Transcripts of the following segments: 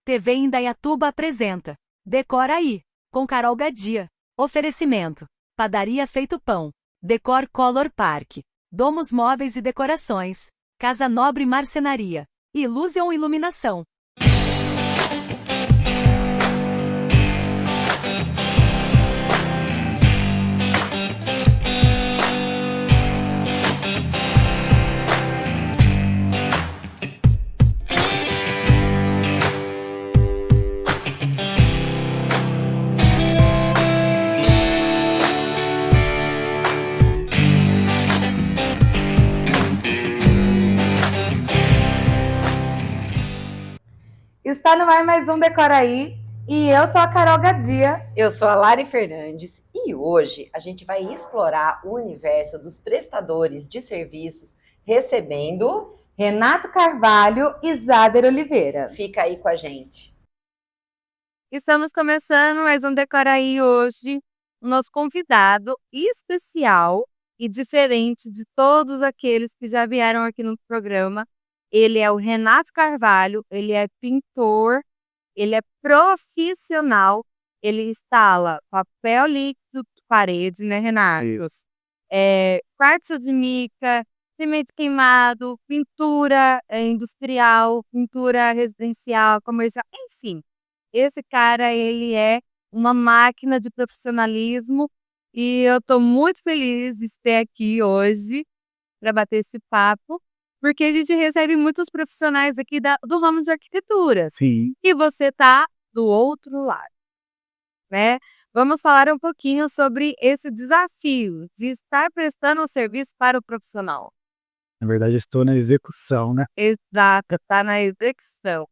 TV Indaiatuba apresenta Decora aí, com Carol Gadia. Oferecimento: Padaria Feito Pão, Decor Color Park, Domos Móveis e Decorações, Casa Nobre Marcenaria, Illusion Iluminação. Está no ar mais um Decora aí, e eu sou a Carol Gadia. Eu sou a Lari Fernandes e hoje a gente vai explorar o universo dos prestadores de serviços recebendo Renato Carvalho e Jader Oliveira. Fica aí com a gente. Estamos começando mais um Decora aí hoje. O nosso convidado especial e diferente de todos aqueles que já vieram aqui no programa. Ele é o Renato Carvalho, ele é pintor, ele é profissional, ele instala papel líquido de parede, né, Renato? Isso. Quartzo de mica, cimento queimado, pintura industrial, pintura residencial, comercial, enfim. Esse cara, ele é uma máquina de profissionalismo e eu estou muito feliz de estar aqui hoje para bater esse papo. Porque a gente recebe muitos profissionais aqui do ramo de arquitetura. Sim. E você está do outro lado, né? Vamos falar um pouquinho sobre esse desafio de estar prestando um serviço para o profissional. Na verdade, estou na execução, né? Exato, está na execução.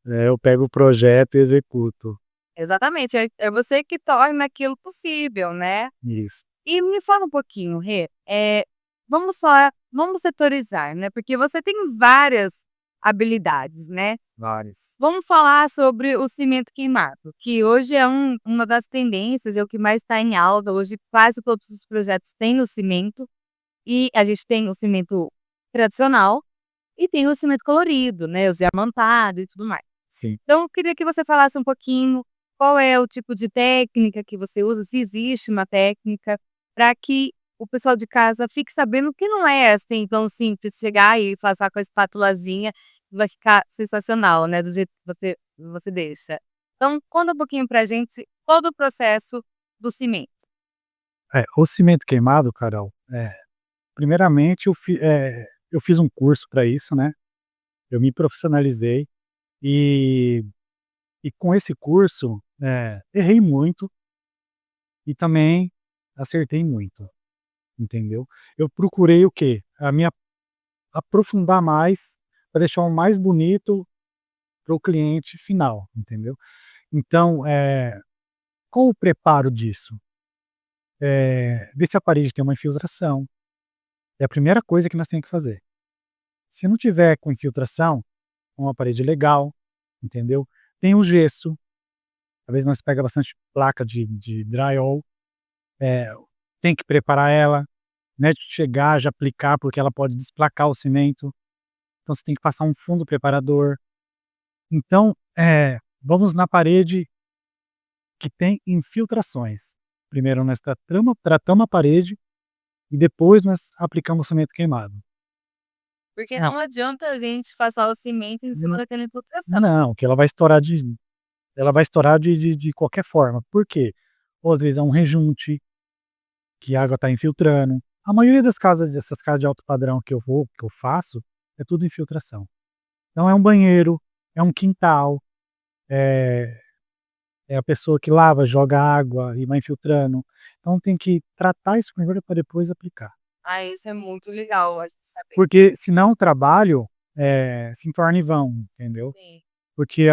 Eu pego o projeto e executo. Exatamente, é você que torna aquilo possível, né? Isso. E me fala um pouquinho, Rê, vamos setorizar, né? Porque você tem várias habilidades, né? Várias. Vamos falar sobre o cimento queimado, que hoje é uma das tendências, é o que mais está em alta. Hoje quase todos os projetos têm o cimento, e a gente tem o cimento tradicional e tem o cimento colorido, né? O diamantado e tudo mais. Sim. Então, eu queria que você falasse um pouquinho qual é o tipo de técnica que você usa, se existe uma técnica, para que o pessoal de casa fique sabendo que não é assim tão simples chegar e passar com a espátulazinha, vai ficar sensacional, né? Do jeito que você deixa. Então, conta um pouquinho pra gente todo o processo do cimento. O cimento queimado, Carol, primeiramente eu fiz um curso para isso, né? Eu me profissionalizei e com esse curso errei muito e também acertei muito. Entendeu? Eu procurei o quê? Aprofundar mais para deixar o mais bonito para o cliente final, entendeu? Então, com o preparo disso, ver se a parede tem uma infiltração, é a primeira coisa que nós temos que fazer. Se não tiver com infiltração, uma parede legal, entendeu? Tem o gesso, às vezes nós pega bastante placa de drywall, tem que preparar ela, não é de chegar, já aplicar, porque ela pode desplacar o cimento. Então você tem que passar um fundo preparador. Então, vamos na parede que tem infiltrações. Primeiro nós tratamos a parede e depois nós aplicamos o cimento queimado. Porque não adianta a gente passar o cimento em cima daquela infiltração. Não, que ela vai estourar de qualquer forma. Por quê? Ou às vezes é um rejunte, que a água está infiltrando. A maioria das casas, essas casas de alto padrão que eu faço, é tudo infiltração. Então é um banheiro, é um quintal, é a pessoa que lava, joga água e vai infiltrando. Então tem que tratar isso primeiro para depois aplicar. Ah, isso é muito legal, a gente saber. Porque senão o trabalho se torna em vão, entendeu? Sim. Porque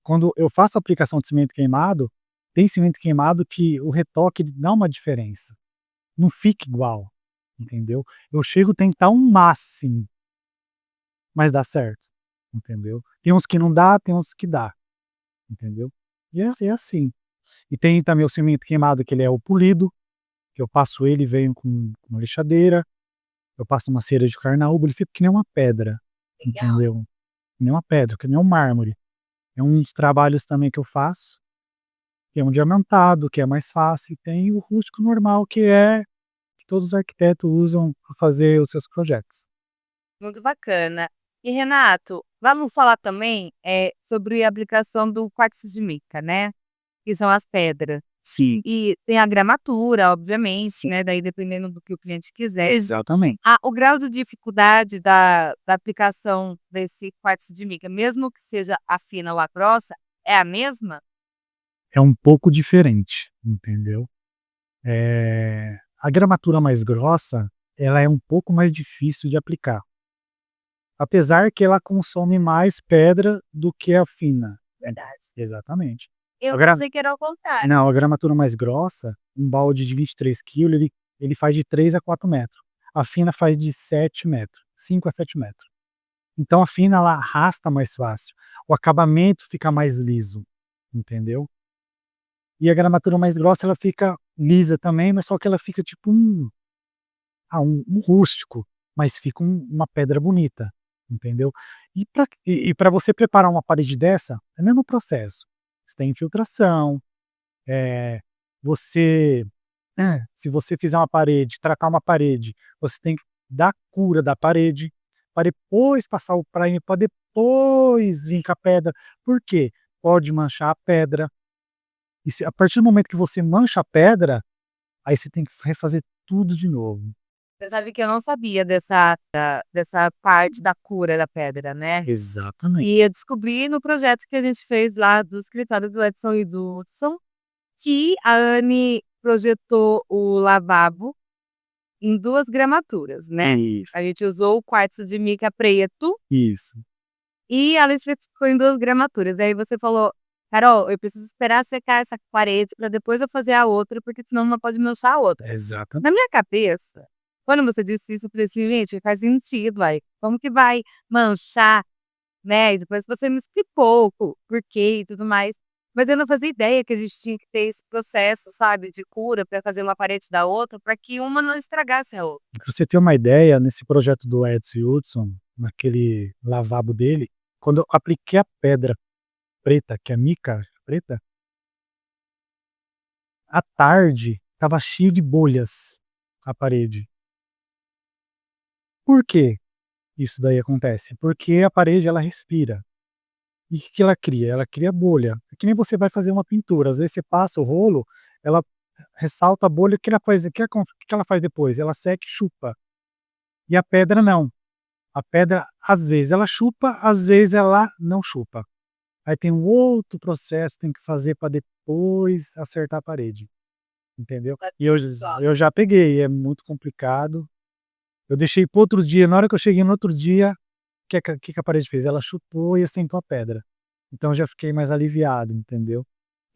quando eu faço a aplicação de cimento queimado, tem cimento queimado que o retoque dá uma diferença. Não fica igual, entendeu? Eu chego a tentar um máximo, mas dá certo, entendeu? Tem uns que não dá, tem uns que dá, entendeu? E é assim. E tem também o cimento queimado, que ele é o polido, que eu passo ele, venho com uma lixadeira, eu passo uma cera de carnaúba, ele fica que nem uma pedra, Legal. entendeu? Que nem uma pedra, que nem um mármore. É um dos trabalhos também que eu faço. Tem um diamantado, que é mais fácil, e tem o rústico normal, que todos os arquitetos usam para fazer os seus projetos. Muito bacana. E Renato, vamos falar também sobre a aplicação do quartzo de mica, né? Que são as pedras. Sim, E tem a gramatura, obviamente, Sim. né? Daí dependendo do que o cliente quiser. exatamente. O grau de dificuldade da aplicação desse quartzo de mica, mesmo que seja a fina ou a grossa, é a mesma? É um pouco diferente, entendeu? A gramatura mais grossa, ela é um pouco mais difícil de aplicar. Apesar que ela consome mais pedra do que a fina. Verdade. Exatamente. Eu Agora- pensei que era o contrário. Não, a gramatura mais grossa, um balde de 23 quilos, ele faz de 3 a 4 metros. A fina faz de 7 metros, 5 a 7 metros. Então a fina, ela arrasta mais fácil. O acabamento fica mais liso, entendeu? E a gramatura mais grossa, ela fica lisa também, mas só que ela fica tipo um rústico, mas fica uma pedra bonita, entendeu? E para você preparar uma parede dessa, é o mesmo processo. Você tem infiltração, se você fizer uma parede, tratar uma parede, você tem que dar cura da parede, para depois passar o primer, para depois vir com a pedra. Por quê? Pode manchar a pedra. E a partir do momento que você mancha a pedra, aí você tem que refazer tudo de novo. Você sabe que eu não sabia dessa parte da cura da pedra, né? Exatamente. E eu descobri no projeto que a gente fez lá do escritório do Edson e do Hudson, que a Anne projetou o lavabo em 2 gramaturas, né? Isso, A gente usou o quartzo de mica preto isso. e ela especificou em 2 gramaturas. Aí você falou, Carol, eu preciso esperar secar essa parede para depois eu fazer a outra, porque senão não pode manchar a outra. Exatamente. Na minha cabeça, quando você disse isso, eu falei assim, gente, faz sentido, aí. Como que vai manchar, né? E depois você me explicou o porquê e tudo mais. Mas eu não fazia ideia que a gente tinha que ter esse processo, sabe, de cura para fazer uma parede da outra, para que uma não estragasse a outra. Pra você ter uma ideia, nesse projeto do Edson Hudson, naquele lavabo dele, quando eu apliquei a pedra preta, que é a mica preta, à tarde estava cheio de bolhas a parede. Por que isso daí acontece? Porque a parede, ela respira. E o que ela cria? Ela cria bolha. É que nem você vai fazer uma pintura, às vezes você passa o rolo, ela ressalta a bolha, o que ela faz, o que ela faz depois? Ela seca e chupa. E a pedra não. A pedra, às vezes ela chupa, às vezes ela não chupa. Aí tem um outro processo que tem que fazer para depois acertar a parede. Entendeu? E eu já peguei, é muito complicado. Eu deixei para outro dia, na hora que eu cheguei no outro dia, o que a parede fez? Ela chupou e assentou a pedra. Então eu já fiquei mais aliviado, entendeu?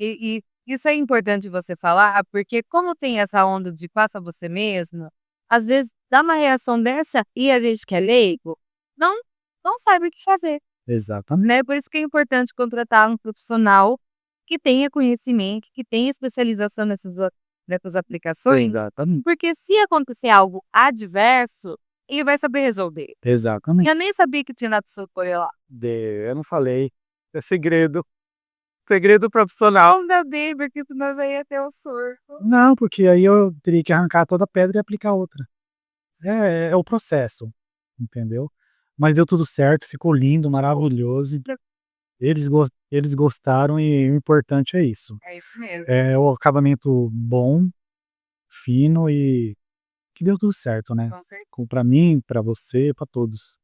E isso é importante você falar, porque como tem essa onda de faça você mesmo, às vezes dá uma reação dessa e a gente que é leigo não sabe o que fazer, Exatamente. né? Por isso que é importante contratar um profissional que tenha conhecimento, que tenha especialização nessas aplicações, Exatamente. porque se acontecer algo adverso, ele vai saber resolver. Exatamente. Eu nem sabia que tinha nada de lá. Eu não falei. É segredo. Segredo profissional. Não deu, porque nós aí ia ter um surto. Não, porque aí eu teria que arrancar toda a pedra e aplicar outra. É o processo, entendeu? Mas deu tudo certo, ficou lindo, maravilhoso. Eles gostaram e o importante é isso. É isso mesmo. É o acabamento bom, fino e que deu tudo certo, né? Com certeza. Pra mim, pra você, pra todos.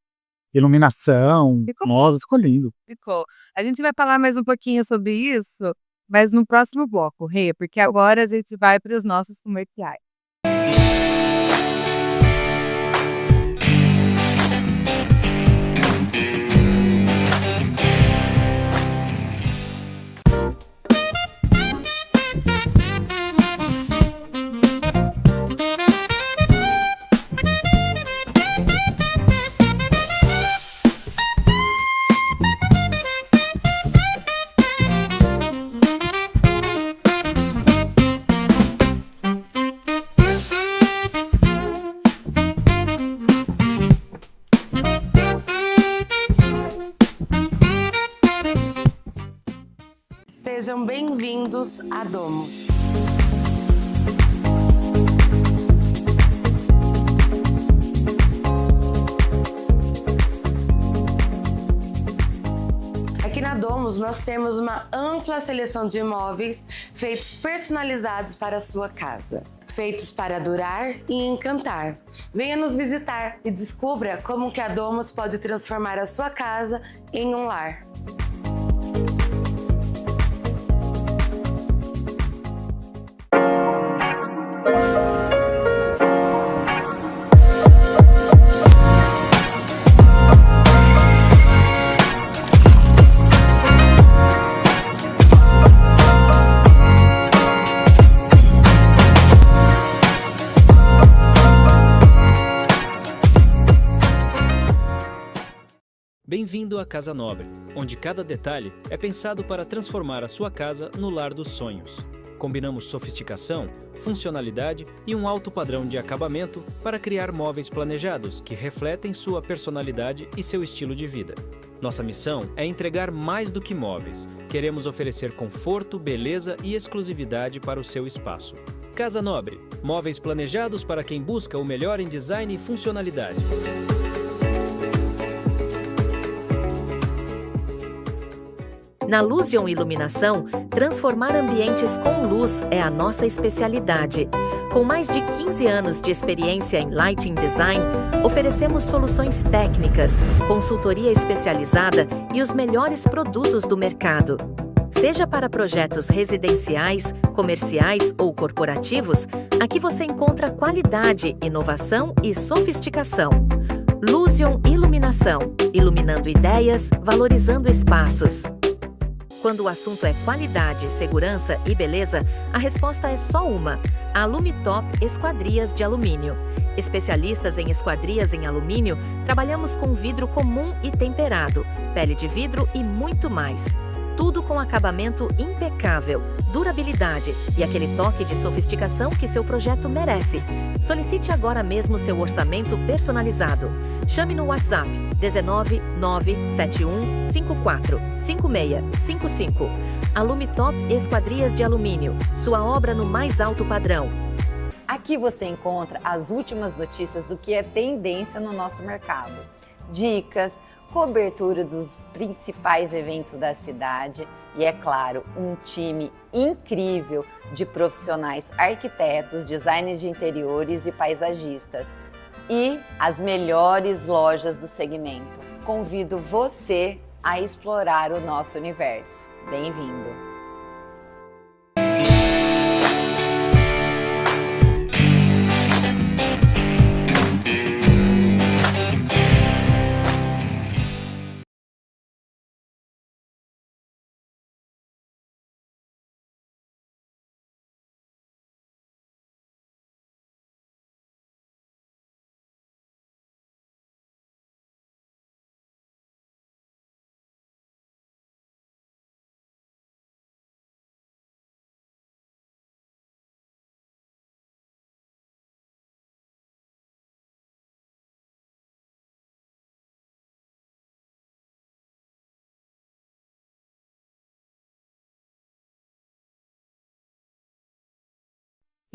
Iluminação, Ficou nossa, ficou lindo. Ficou. A gente vai falar mais um pouquinho sobre isso, mas no próximo bloco, Rê, porque agora a gente vai para os nossos comerciais. Sejam bem-vindos a Domus. Aqui na Domus nós temos uma ampla seleção de imóveis feitos personalizados para a sua casa. Feitos para durar e encantar. Venha nos visitar e descubra como que a Domus pode transformar a sua casa em um lar. Bem-vindo à Casa Nobre, onde cada detalhe é pensado para transformar a sua casa no lar dos sonhos. Combinamos sofisticação, funcionalidade e um alto padrão de acabamento para criar móveis planejados que refletem sua personalidade e seu estilo de vida. Nossa missão é entregar mais do que móveis. Queremos oferecer conforto, beleza e exclusividade para o seu espaço. Casa Nobre, móveis planejados para quem busca o melhor em design e funcionalidade. Na Lusion Iluminação, transformar ambientes com luz é a nossa especialidade. Com mais de 15 anos de experiência em lighting design, oferecemos soluções técnicas, consultoria especializada e os melhores produtos do mercado. Seja para projetos residenciais, comerciais ou corporativos, aqui você encontra qualidade, inovação e sofisticação. Lusion Iluminação, iluminando ideias, valorizando espaços. Quando o assunto é qualidade, segurança e beleza, a resposta é só uma: a Lumitop Esquadrias de Alumínio. Especialistas em esquadrias em alumínio, trabalhamos com vidro comum e temperado, pele de vidro e muito mais. Tudo com acabamento impecável, durabilidade e aquele toque de sofisticação que seu projeto merece. Solicite agora mesmo seu orçamento personalizado. Chame no WhatsApp 19 971 54 5655. Alumitop Esquadrias de Alumínio, sua obra no mais alto padrão. Aqui você encontra as últimas notícias do que é tendência no nosso mercado. Dicas, cobertura dos principais eventos da cidade e, é claro, um time incrível de profissionais arquitetos, designers de interiores e paisagistas. E as melhores lojas do segmento. Convido você a explorar o nosso universo. Bem-vindo!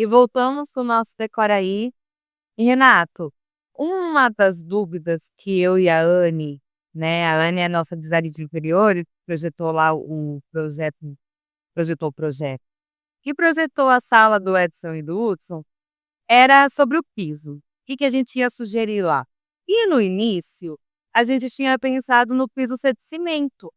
E voltamos com o nosso Decora Aí. E, Renato, uma das dúvidas que eu e a Anne, né? A Anne é a nossa designer de interiores, projetou lá o projeto, que projetou a sala do Edson e do Hudson, era sobre o piso. O que a gente ia sugerir lá? E no início, a gente tinha pensado no piso ser de cimento,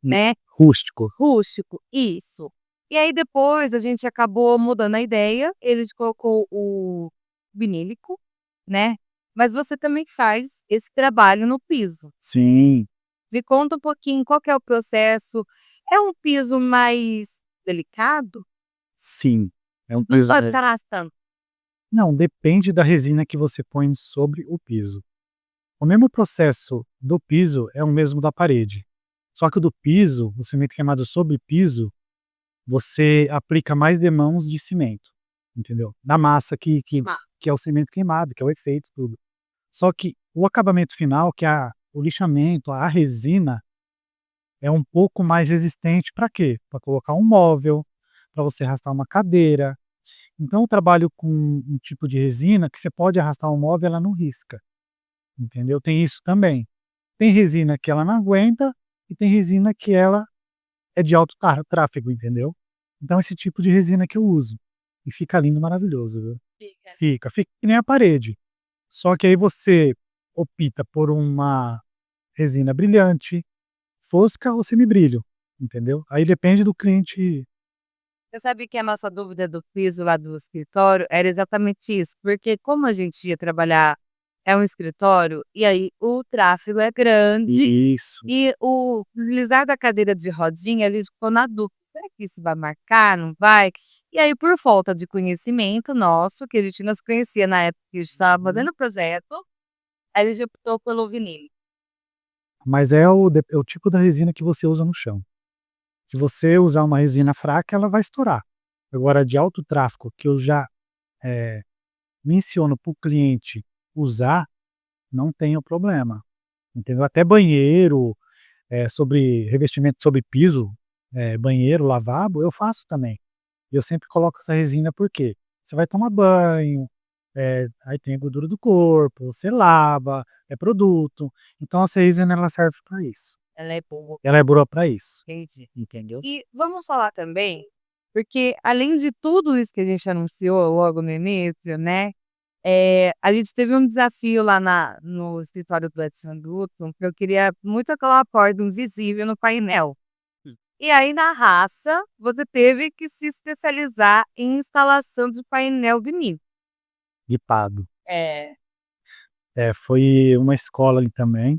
né? Rústico. Rústico, isso. E aí depois a gente acabou mudando a ideia, ele colocou o vinílico, né? Mas você também faz esse trabalho no piso. Sim. Me conta um pouquinho qual que é o processo. É um piso mais delicado? Sim. É um Não piso. pode ficar arrastando. Não, depende da resina que você põe sobre o piso. O mesmo processo do piso é o mesmo da parede. Só que o do piso, o cimento queimado sobre piso, você aplica mais demãos de cimento, entendeu? Da massa que é o cimento queimado, que é o efeito, tudo. Só que o acabamento final, que é o lixamento, a resina, é um pouco mais resistente para quê? Para colocar um móvel, para você arrastar uma cadeira. Então eu trabalho com um tipo de resina que você pode arrastar um móvel, ela não risca, entendeu? Tem isso também. Tem resina que ela não aguenta e tem resina que ela é de alto tráfego, entendeu? Então esse tipo de resina que eu uso. E fica lindo, maravilhoso, viu? Fica que nem a parede. Só que aí você opta por uma resina brilhante, fosca ou semibrilho, entendeu? Aí depende do cliente. Você sabe que a nossa dúvida do piso lá do escritório era exatamente isso, porque como a gente ia trabalhar, é um escritório, e aí o tráfego é grande, Isso. e o deslizar da cadeira de rodinha, a gente ficou na dúvida, será que isso vai marcar, não vai? E aí, por falta de conhecimento nosso, que a gente não se conhecia na época que a gente estava fazendo o projeto, a gente optou pelo vinil. Mas é o tipo da resina que você usa no chão. Se você usar uma resina fraca, ela vai estourar. Agora, de alto tráfego, que eu já menciono para o cliente usar, não tenho problema, entendeu? Até banheiro, sobre revestimento sobre piso, banheiro, lavabo, eu faço também. Eu sempre coloco essa resina porque você vai tomar banho, aí tem a gordura do corpo, você lava, é produto. Então essa resina ela serve para isso. Ela é boa. Ela é boa para isso, Entendi. entendeu? E vamos falar também, porque além de tudo isso que a gente anunciou logo no início, né? A gente teve um desafio lá no escritório do Edson Duton, que eu queria muito aquela porta invisível no painel. E aí, na raça, você teve que se especializar em instalação de painel vinil. Ripado. É. Foi uma escola ali também,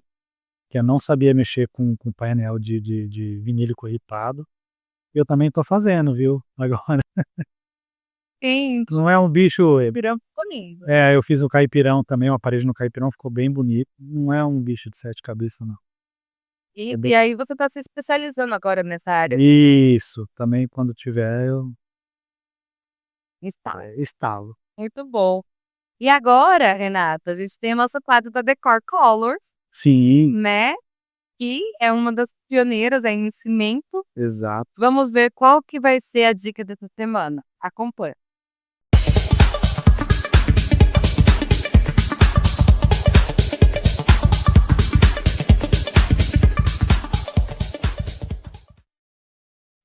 que eu não sabia mexer com painel de vinílico ripado. Eu também estou fazendo, viu? Agora. Sim, Não é um bicho. virou bonito. Eu fiz o caipirão também, uma parede no caipirão, ficou bem bonito. Não é um bicho de 7 cabeças, não. E, É bem- e aí você está se especializando agora nessa área. Isso, também quando tiver eu Está. instalo. Muito bom. E agora, Renata, a gente tem o nosso quadro da Decor Colors, Sim, né? Que é uma das pioneiras aí em cimento. exato. Vamos ver qual que vai ser a dica dessa semana. Acompanha.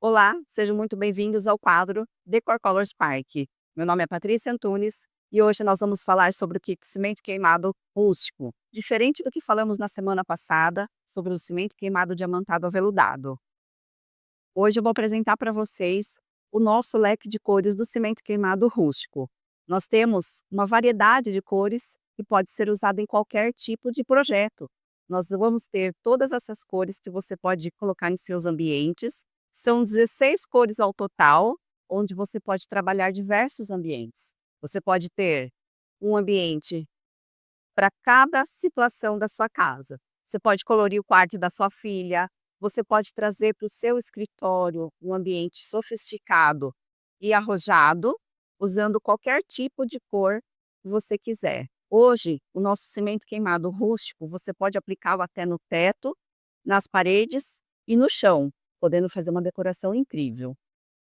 Olá, sejam muito bem-vindos ao quadro Decor Colors Park. Meu nome é Patrícia Antunes e hoje nós vamos falar sobre o cimento queimado rústico, diferente do que falamos na semana passada sobre o cimento queimado diamantado aveludado. Hoje eu vou apresentar para vocês o nosso leque de cores do cimento queimado rústico. Nós temos uma variedade de cores que pode ser usada em qualquer tipo de projeto. Nós vamos ter todas essas cores que você pode colocar em seus ambientes. São 16 cores ao total, onde você pode trabalhar diversos ambientes. Você pode ter um ambiente para cada situação da sua casa. Você pode colorir o quarto da sua filha, você pode trazer para o seu escritório um ambiente sofisticado e arrojado, usando qualquer tipo de cor que você quiser. Hoje, o nosso cimento queimado rústico, você pode aplicá-lo até no teto, nas paredes e no chão, podendo fazer uma decoração incrível.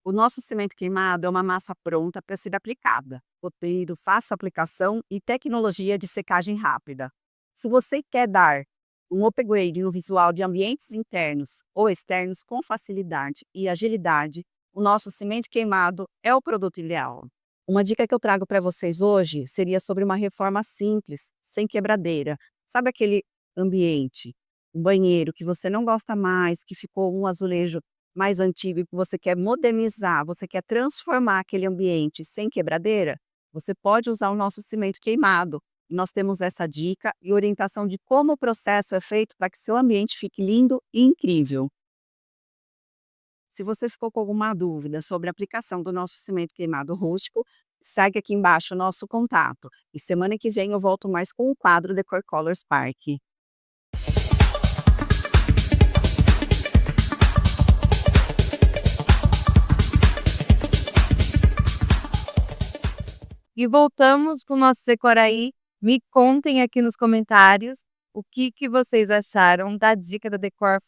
O nosso cimento queimado é uma massa pronta para ser aplicada, podendo fácil aplicação e tecnologia de secagem rápida. Se você quer dar um upgrade no visual de ambientes internos ou externos com facilidade e agilidade, o nosso cimento queimado é o produto ideal. Uma dica que eu trago para vocês hoje seria sobre uma reforma simples, sem quebradeira. Sabe aquele ambiente, um banheiro que você não gosta mais, que ficou um azulejo mais antigo e que você quer modernizar, você quer transformar aquele ambiente sem quebradeira? Você pode usar o nosso cimento queimado. Nós temos essa dica e orientação de como o processo é feito para que seu ambiente fique lindo e incrível. Se você ficou com alguma dúvida sobre a aplicação do nosso cimento queimado rústico, segue aqui embaixo o nosso contato. E semana que vem eu volto mais com o quadro Decor Colors Park. E voltamos com o nosso Decoraí. Me contem aqui nos comentários o que vocês acharam da dica da Decor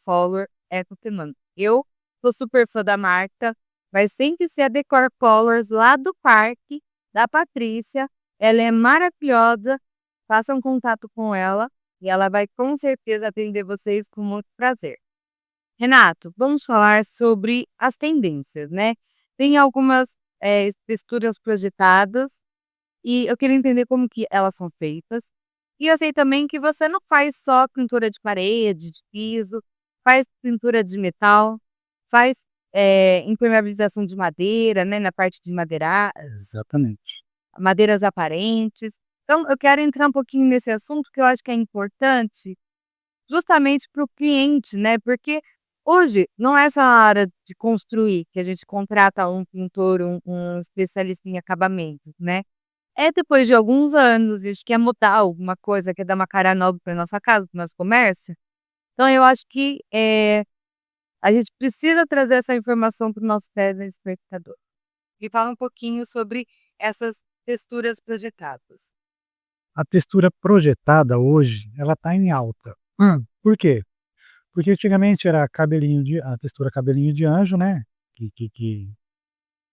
essa semana. Eu sou super fã da marca, mas tem que ser a Decor Colors lá do parque, da Patrícia. Ela é maravilhosa, façam contato com ela e ela vai com certeza atender vocês com muito prazer. Renato, vamos falar sobre as tendências, né? Tem algumas texturas projetadas e eu queria entender como que elas são feitas. E eu sei também que você não faz só pintura de parede, de piso, faz pintura de metal, faz impermeabilização de madeira, né, na parte de Exatamente. madeiras aparentes. Então, eu quero entrar um pouquinho nesse assunto que eu acho que é importante justamente para o cliente, né? Porque hoje não é só a hora de construir que a gente contrata um pintor, um especialista em acabamento, né? É depois de alguns anos, a gente quer mudar alguma coisa, quer dar uma cara nova para nossa casa, para o nosso comércio. Então, eu acho que a gente precisa trazer essa informação para o nosso telespectador. E fala um pouquinho sobre essas texturas projetadas. A textura projetada hoje, ela tá em alta. Por quê? Porque antigamente era a textura cabelinho de anjo, né? Que o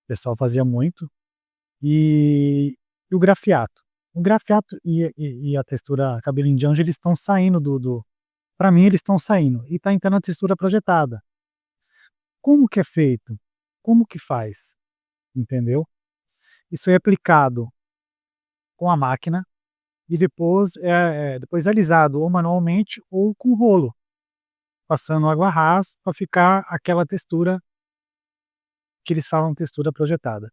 pessoal fazia muito. E o grafiato. O grafiato e a textura cabelinho de anjo, eles estão saindo para mim, eles estão saindo. E tá entrando a textura projetada. Como que é feito? Como que faz? Entendeu? Isso é aplicado com a máquina e depois alisado ou manualmente ou com rolo, passando água rasa para ficar aquela textura que eles falam textura projetada.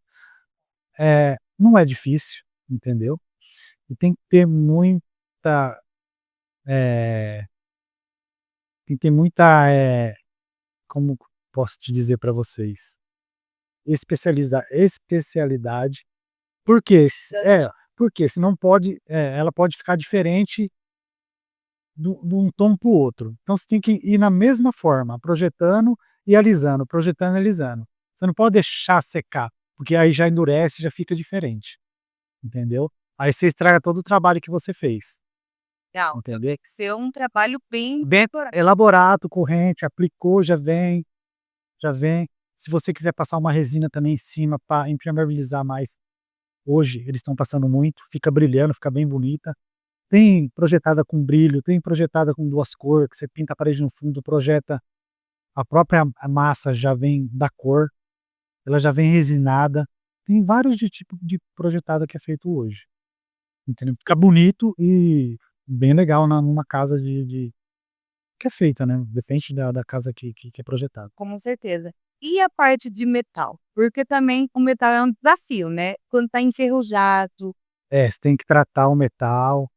Não é difícil, entendeu? E tem que ter muita, como posso te dizer para vocês, especialidade. Por quê? Porque senão ela pode ficar diferente de um tom para o outro. Então você tem que ir na mesma forma, projetando e alisando, projetando e alisando. Você não pode deixar secar, porque aí já endurece, já fica diferente. Entendeu? Aí você estraga todo o trabalho que você fez. Não, Entendeu? tem que ser um trabalho bem Bem elaborado, corrente, aplicou, já vem. Se você quiser passar uma resina também em cima para impermeabilizar mais, hoje eles estão passando muito, fica brilhando, fica bem bonita. Tem projetada com brilho, tem projetada com duas cores, que você pinta a parede no fundo, projeta a própria massa já vem da cor, ela já vem resinada. Tem vários de tipo de projetada que é feito hoje. Entendeu? Fica bonito e bem legal numa casa que é feita, né? Depende da casa que é projetada. com certeza. E a parte de metal? Porque também o metal é um desafio, né? Quando tá enferrujado. Você tem que tratar o metal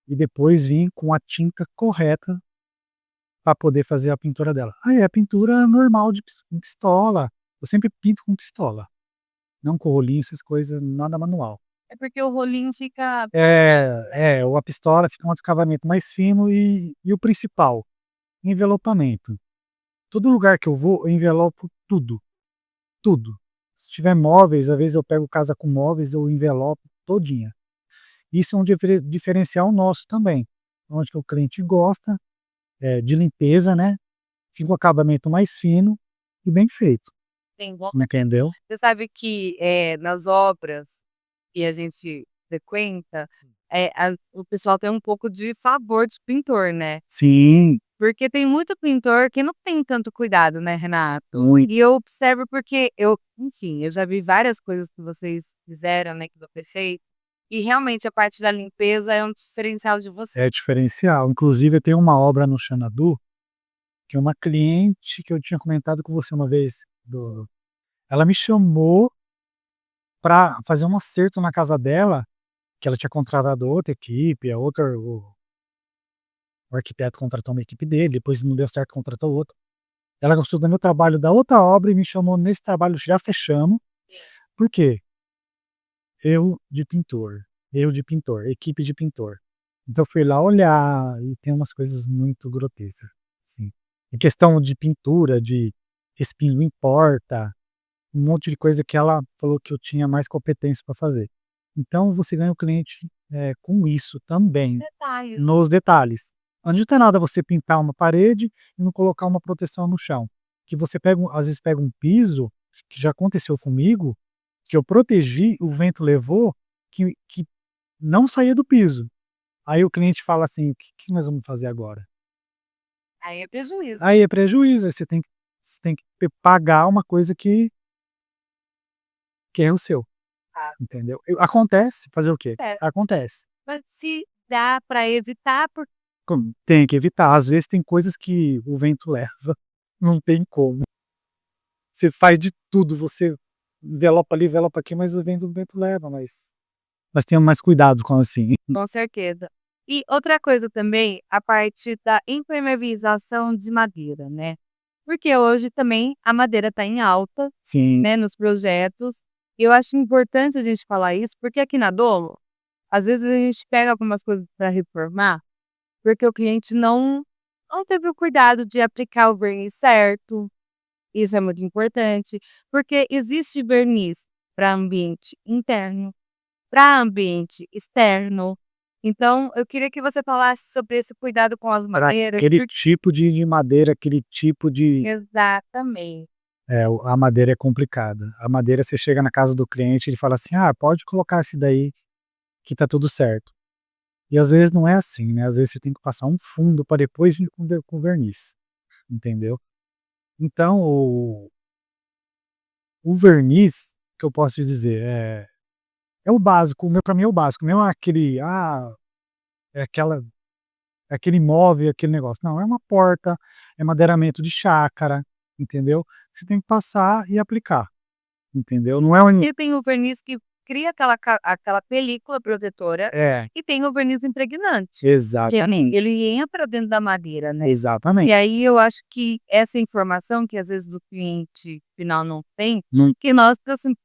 e depois vir com a tinta correta para poder fazer a pintura dela. Aí é a pintura normal de pistola. Eu sempre pinto com pistola. Não com rolinho, essas coisas, nada manual. É porque o rolinho fica. A pistola fica um acabamento mais fino e o principal, envelopamento. Todo lugar que eu vou, eu envelopo tudo. Tudo. Se tiver móveis, às vezes eu pego casa com móveis, eu envelopo todinha. Isso é um diferencial nosso também. Onde que o cliente gosta de limpeza, né? Fica um acabamento mais fino e bem feito. Tem bom. Entendeu? Você sabe que nas obras que a gente frequenta, o pessoal tem um pouco de favor de pintor, né? Sim, Porque tem muito pintor que não tem tanto cuidado, né, Renato? muito. E eu observo porque enfim, eu já vi várias coisas que vocês fizeram, né, que foi feito. E realmente a parte da limpeza é um diferencial de vocês. É diferencial. Inclusive, eu tenho uma obra no Xanadu, que uma cliente que eu tinha comentado com você uma vez, ela me chamou para fazer um acerto na casa dela, que ela tinha contratado outra equipe, o arquiteto contratou uma equipe dele, depois não deu certo, contratou outra. Ela gostou do meu trabalho da outra obra e me chamou nesse trabalho, já fechamos. Por quê? Eu de pintor, equipe de pintor. Então eu fui lá olhar e tem umas coisas muito grotescas, assim. Em questão de pintura, de espinho em porta, um monte de coisa que ela falou que eu tinha mais competência para fazer. Então você ganha o cliente com isso também, Detalhe. nos detalhes. Não adianta nada você pintar uma parede e não colocar uma proteção no chão. Que você às vezes pega um piso, que já aconteceu comigo, que eu protegi, o vento levou, que não saía do piso. Aí o cliente fala assim: o que nós vamos fazer agora? Aí é prejuízo. Aí é prejuízo, aí você tem que pagar uma coisa que é o seu. Entendeu? Acontece, fazer o quê? É. Acontece. Mas se dá para evitar, Tem que evitar. Às vezes tem coisas que o vento leva, não tem como. Você faz de tudo, você envelopa ali, envelopa aqui, mas o vento leva, mas tenha mais cuidado com assim. com certeza. E outra coisa também, a parte da impermeabilização de madeira, né? Porque hoje também a madeira está em alta, Sim, né, nos projetos. E eu acho importante a gente falar isso, porque aqui na Domo, às vezes a gente pega algumas coisas para reformar, porque o cliente não teve o cuidado de aplicar o verniz certo. Isso é muito importante, porque existe verniz para ambiente interno, para ambiente externo. Então, eu queria que você falasse sobre esse cuidado com as para madeiras. aquele tipo de madeira, aquele tipo de. Exatamente. A madeira é complicada. A madeira, você chega na casa do cliente e ele fala assim: pode colocar esse daí que tá tudo certo. E às vezes não é assim, né? Às vezes você tem que passar um fundo para depois vir com verniz, entendeu? Então, o verniz, que eu posso te dizer, é o básico. Para mim é o básico. Não é aquele móvel, aquele negócio. Não, é uma porta, é madeiramento de chácara, entendeu? Você tem que passar e aplicar, entendeu? Não é E tem o verniz que cria aquela película protetora e tem o verniz impregnante. Que exatamente. ele entra dentro da madeira, né? Exatamente. E aí eu acho que essa informação que às vezes o cliente final não tem, que nós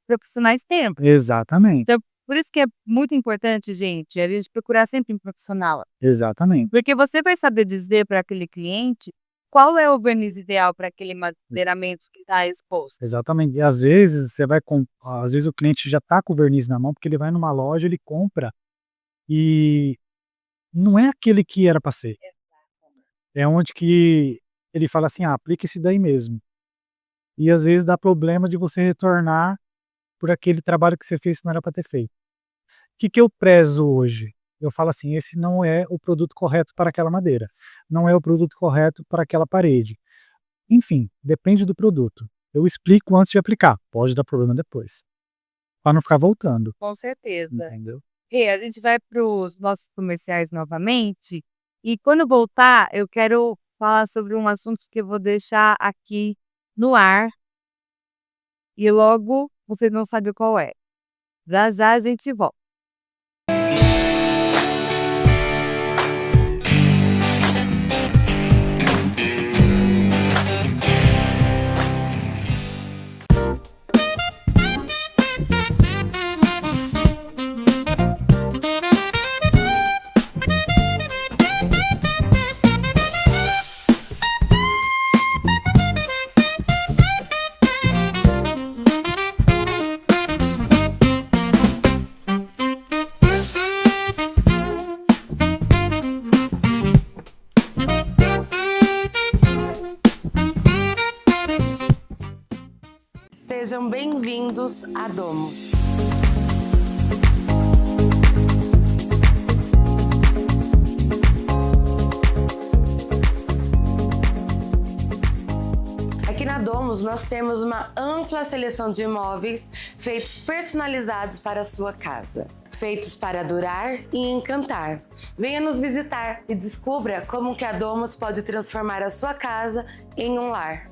profissionais temos. Exatamente. Então, por isso que é muito importante, gente, a gente procurar sempre um profissional. Exatamente. Porque você vai saber dizer para aquele cliente qual é o verniz ideal para aquele madeiramento que está exposto. Exatamente. E às vezes às vezes o cliente já está com o verniz na mão, porque ele vai numa loja, ele compra e não é aquele que era para ser. É onde que ele fala assim: aplica esse daí mesmo. E às vezes dá problema de você retornar por aquele trabalho que você fez que não era para ter feito. O que eu prezo hoje? Eu falo assim: esse não é o produto correto para aquela madeira, não é o produto correto para aquela parede. Enfim, depende do produto. Eu explico antes de aplicar, pode dar problema depois, para não ficar voltando. Com certeza. Entendeu? A gente vai para os nossos comerciais novamente. E quando voltar, eu quero falar sobre um assunto que eu vou deixar aqui no ar. E logo vocês vão saber qual é. Já já a gente volta. Sejam bem-vindos a Domus. Aqui na Domus nós temos uma ampla seleção de imóveis feitos personalizados para a sua casa. Feitos para durar e encantar. Venha nos visitar e descubra como que a Domus pode transformar a sua casa em um lar.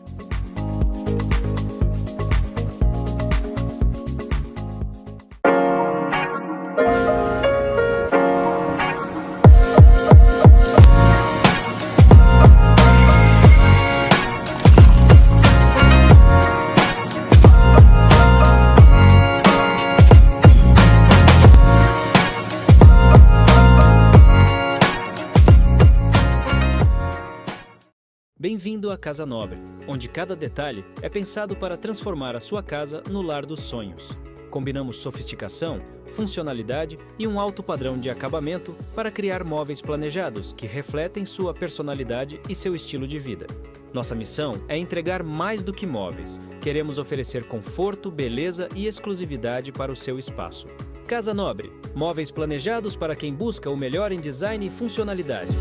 Bem-vindo à Casa Nobre, onde cada detalhe é pensado para transformar a sua casa no lar dos sonhos. Combinamos sofisticação, funcionalidade e um alto padrão de acabamento para criar móveis planejados que refletem sua personalidade e seu estilo de vida. Nossa missão é entregar mais do que móveis. Queremos oferecer conforto, beleza e exclusividade para o seu espaço. Casa Nobre, móveis planejados para quem busca o melhor em design e funcionalidade.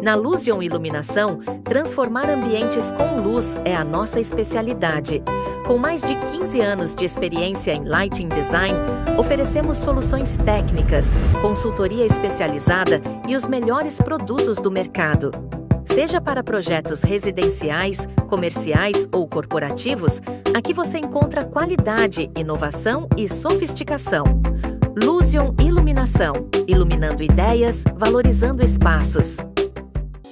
Na Lusion Iluminação, transformar ambientes com luz é a nossa especialidade. Com mais de 15 anos de experiência em lighting design, oferecemos soluções técnicas, consultoria especializada e os melhores produtos do mercado. Seja para projetos residenciais, comerciais ou corporativos, aqui você encontra qualidade, inovação e sofisticação. Lusion Iluminação, iluminando ideias, valorizando espaços.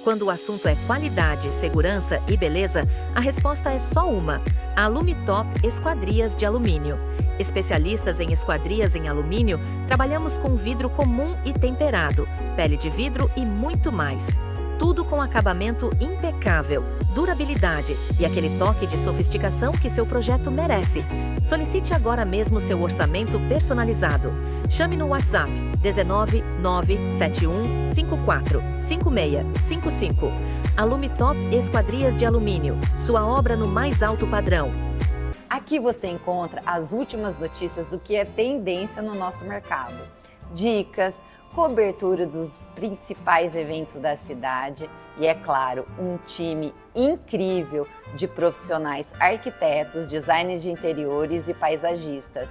Quando o assunto é qualidade, segurança e beleza, a resposta é só uma: a Lumitop Esquadrias de Alumínio. Especialistas em esquadrias em alumínio, trabalhamos com vidro comum e temperado, pele de vidro e muito mais. Tudo com acabamento impecável, durabilidade e aquele toque de sofisticação que seu projeto merece. Solicite agora mesmo seu orçamento personalizado. Chame no WhatsApp 19 971 54 5655. A Lumitop Esquadrias de Alumínio, sua obra no mais alto padrão. Aqui você encontra as últimas notícias do que é tendência no nosso mercado. Dicas, cobertura dos principais eventos da cidade e, é claro, um time incrível de profissionais arquitetos, designers de interiores e paisagistas.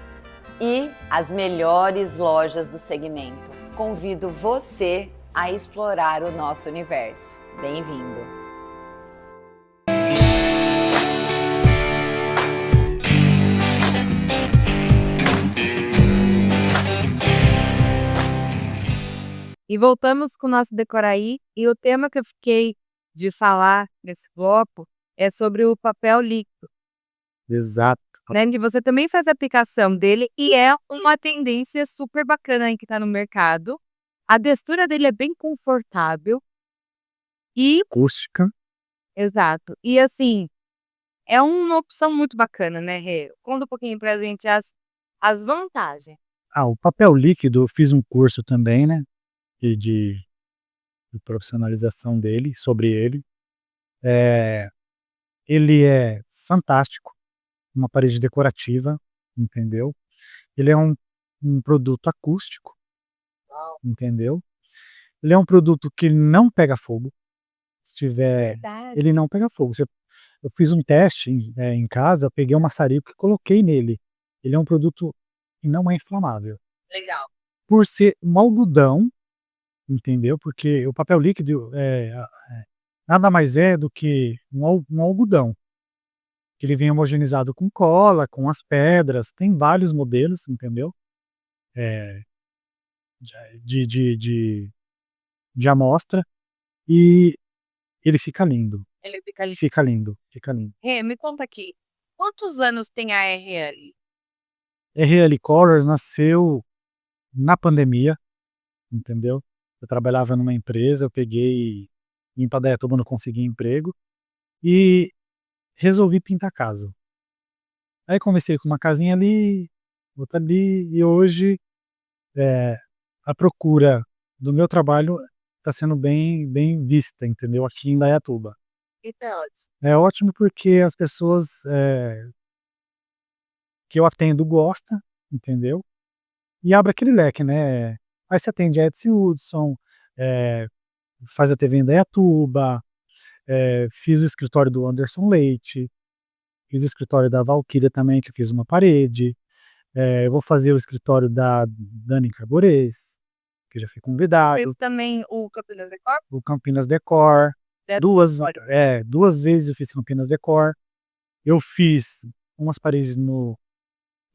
E as melhores lojas do segmento. Convido você a explorar o nosso universo. Bem-vindo! E voltamos com o nosso Decoraí, e o tema que eu fiquei de falar nesse bloco é sobre o papel líquido, Exato. né? Que você também faz a aplicação dele e é uma tendência super bacana aí que tá no mercado. A textura dele é bem confortável e, Acústica. exato, e assim, é uma opção muito bacana, né, Rê? Conta um pouquinho pra gente as vantagens. O papel líquido, eu fiz um curso também, né? De profissionalização dele, sobre ele. Ele é fantástico, uma parede decorativa, entendeu? Ele é um produto acústico, entendeu? Ele é um produto que não pega fogo. Se tiver, Verdade. ele não pega fogo. Eu fiz um teste em casa, eu peguei um maçarico e coloquei nele. Ele é um produto que não é inflamável. Legal. Por ser um algodão, entendeu? Porque o papel líquido nada mais é do que um algodão. Ele vem homogeneizado com cola, com as pedras, tem vários modelos, entendeu? É, de amostra, e ele fica lindo. Ele fica ali. Fica lindo, fica lindo. Rê, me conta aqui, quantos anos tem a RL? RL Colors nasceu na pandemia, entendeu? Eu trabalhava numa empresa, eu peguei em Padaiatuba, não consegui emprego e resolvi pintar a casa. Aí comecei com uma casinha ali, outra ali, e hoje a procura do meu trabalho está sendo bem vista, entendeu? Aqui em Indaiatuba. Então, É ótimo porque as pessoas que eu atendo gostam, entendeu? E abre aquele leque, né? Aí você atende a Edson Hudson, faz a TV em Indaiatuba, fiz o escritório do Anderson Leite, fiz o escritório da Valquíria também, que eu fiz uma parede, eu vou fazer o escritório da Dani Carborês, que já fui convidado, fez também o Campinas Decor? o Campinas Decor, duas vezes eu fiz Campinas Decor, eu fiz umas paredes no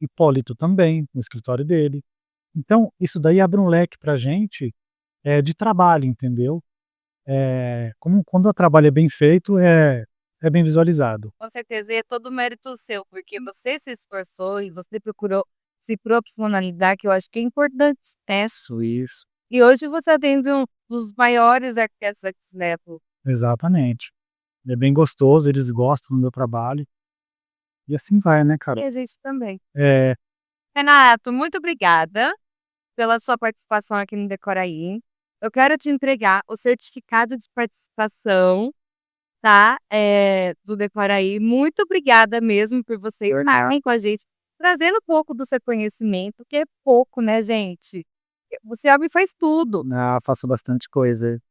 Hipólito também, no escritório dele. Então, isso daí abre um leque pra gente de trabalho, entendeu? Quando o trabalho é bem feito, é bem visualizado. Com certeza, e é todo mérito seu, porque você se esforçou e você procurou se profissionalizar, que eu acho que é importante, né? Isso. E hoje você atende um dos maiores arquitetos aqui, né? Exatamente. É bem gostoso, eles gostam do meu trabalho. E assim vai, né, E Carol? a gente também. É, Renato, muito obrigada pela sua participação aqui no Decoraí. Eu quero te entregar o certificado de participação, tá? Do Decoraí. Muito obrigada mesmo por você estar aí com a gente, trazendo um pouco do seu conhecimento, que é pouco, né, gente? Você homem faz tudo. faço bastante coisa.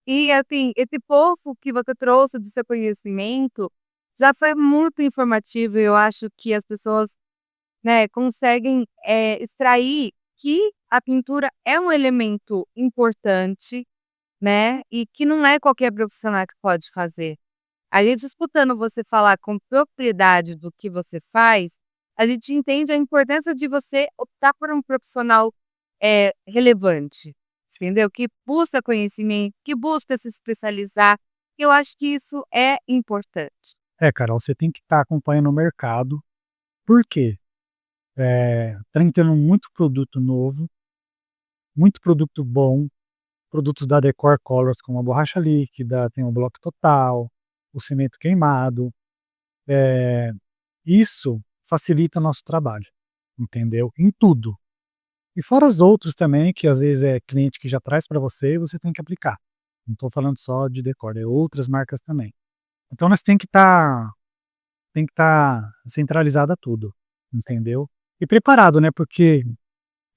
E assim, esse pouco que você trouxe do seu conhecimento já foi muito informativo. Eu acho que as pessoas, né, conseguem extrair que a pintura é um elemento importante, né, e que não é qualquer profissional que pode fazer. A gente escutando você falar com propriedade do que você faz, a gente entende a importância de você optar por um profissional relevante, entendeu? Que busca conhecimento, que busca se especializar. Eu acho que isso é importante. Carol, você tem que estar acompanhando o mercado. Por quê? Tá entrando muito produto novo, muito produto bom, produtos da Decor Colors, como a borracha líquida, tem o bloco total, o cimento queimado. Isso facilita nosso trabalho, entendeu? Em tudo. E fora os outros também, que às vezes é cliente que já traz para você e você tem que aplicar. Não estou falando só de Decor, é outras marcas também. Então nós tem que estar centralizado a tudo, entendeu? E preparado, né? Porque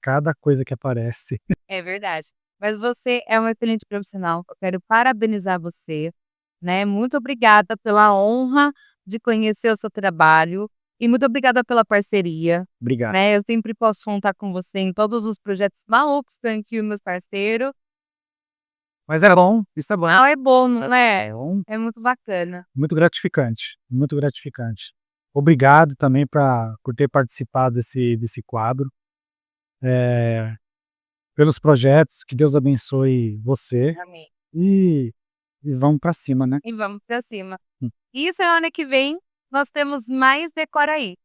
cada coisa que aparece. É verdade. Mas você é um excelente profissional. Eu quero parabenizar você, né? Muito obrigada pela honra de conhecer o seu trabalho e muito obrigada pela parceria, Obrigado. né? Eu sempre posso contar com você em todos os projetos malucos que tem aqui, meus parceiros. Mas é bom, isso é bom. Ah, é bom, né? É bom, É muito bacana. muito gratificante, muito gratificante. Obrigado também por ter participado desse quadro. Pelos projetos, que Deus abençoe você Amém. e, e vamos para cima, né? E vamos pra cima. Hum. E semana que vem nós temos mais Decoraí.